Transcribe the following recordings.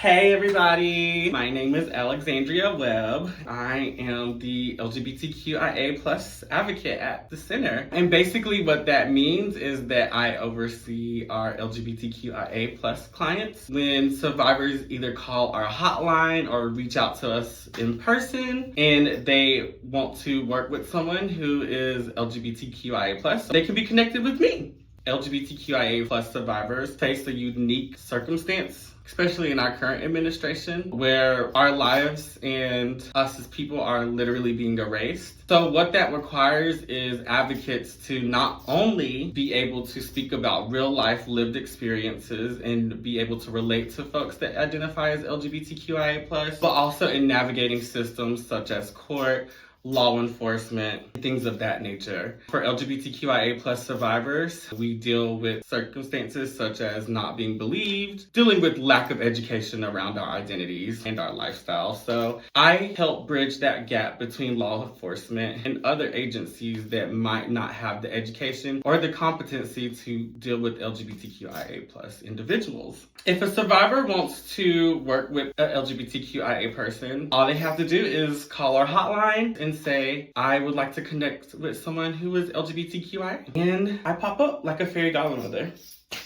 Hey everybody, my name is Alexandria Webb. I am the LGBTQIA plus advocate at the center. And basically what that means is that I oversee our LGBTQIA plus clients. When survivors either call our hotline or reach out to us in person and they want to work with someone who is LGBTQIA plus, they can be connected with me. LGBTQIA plus survivors face a unique circumstance, especially in our current administration, where our lives and us as people are literally being erased. So what that requires is advocates to not only be able to speak about real life lived experiences and be able to relate to folks that identify as LGBTQIA+, but also in navigating systems such as court, law enforcement, things of that nature. For LGBTQIA plus survivors, we deal with circumstances such as not being believed, dealing with lack of education around our identities and our lifestyle. So I help bridge that gap between law enforcement and other agencies that might not have the education or the competency to deal with LGBTQIA plus individuals. If a survivor wants to work with an LGBTQIA person, all they have to do is call our hotline and say, I would like to connect with someone who is LGBTQI. And I pop up like a fairy godmother.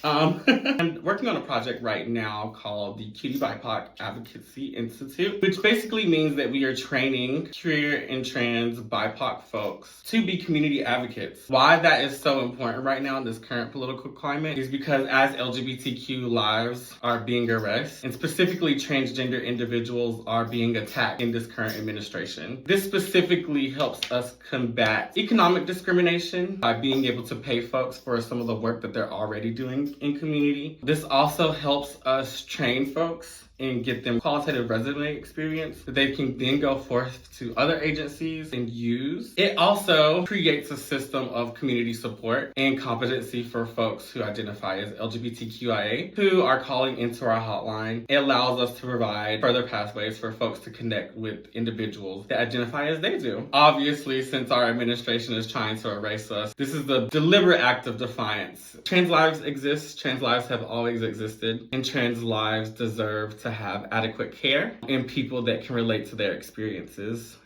I'm working on a project right now called the Cutie BIPOC Advocacy Institute, which basically means that we are training queer and trans BIPOC folks to be community advocates. Why that is so important right now in this current political climate is because as LGBTQ lives are being erased, and specifically transgender individuals are being attacked in this current administration. This specifically helps us combat economic discrimination by being able to pay folks for some of the work that they're already doing in community. This also helps us train folks and get them qualitative resume experience that they can then go forth to other agencies and use. It also creates a system of community support and competency for folks who identify as LGBTQIA who are calling into our hotline. It allows us to provide further pathways for folks to connect with individuals that identify as they do. Obviously, since our administration is trying to erase us, this is the deliberate act of defiance. Trans lives exist, trans lives have always existed, and trans lives deserve to have adequate care and people that can relate to their experiences.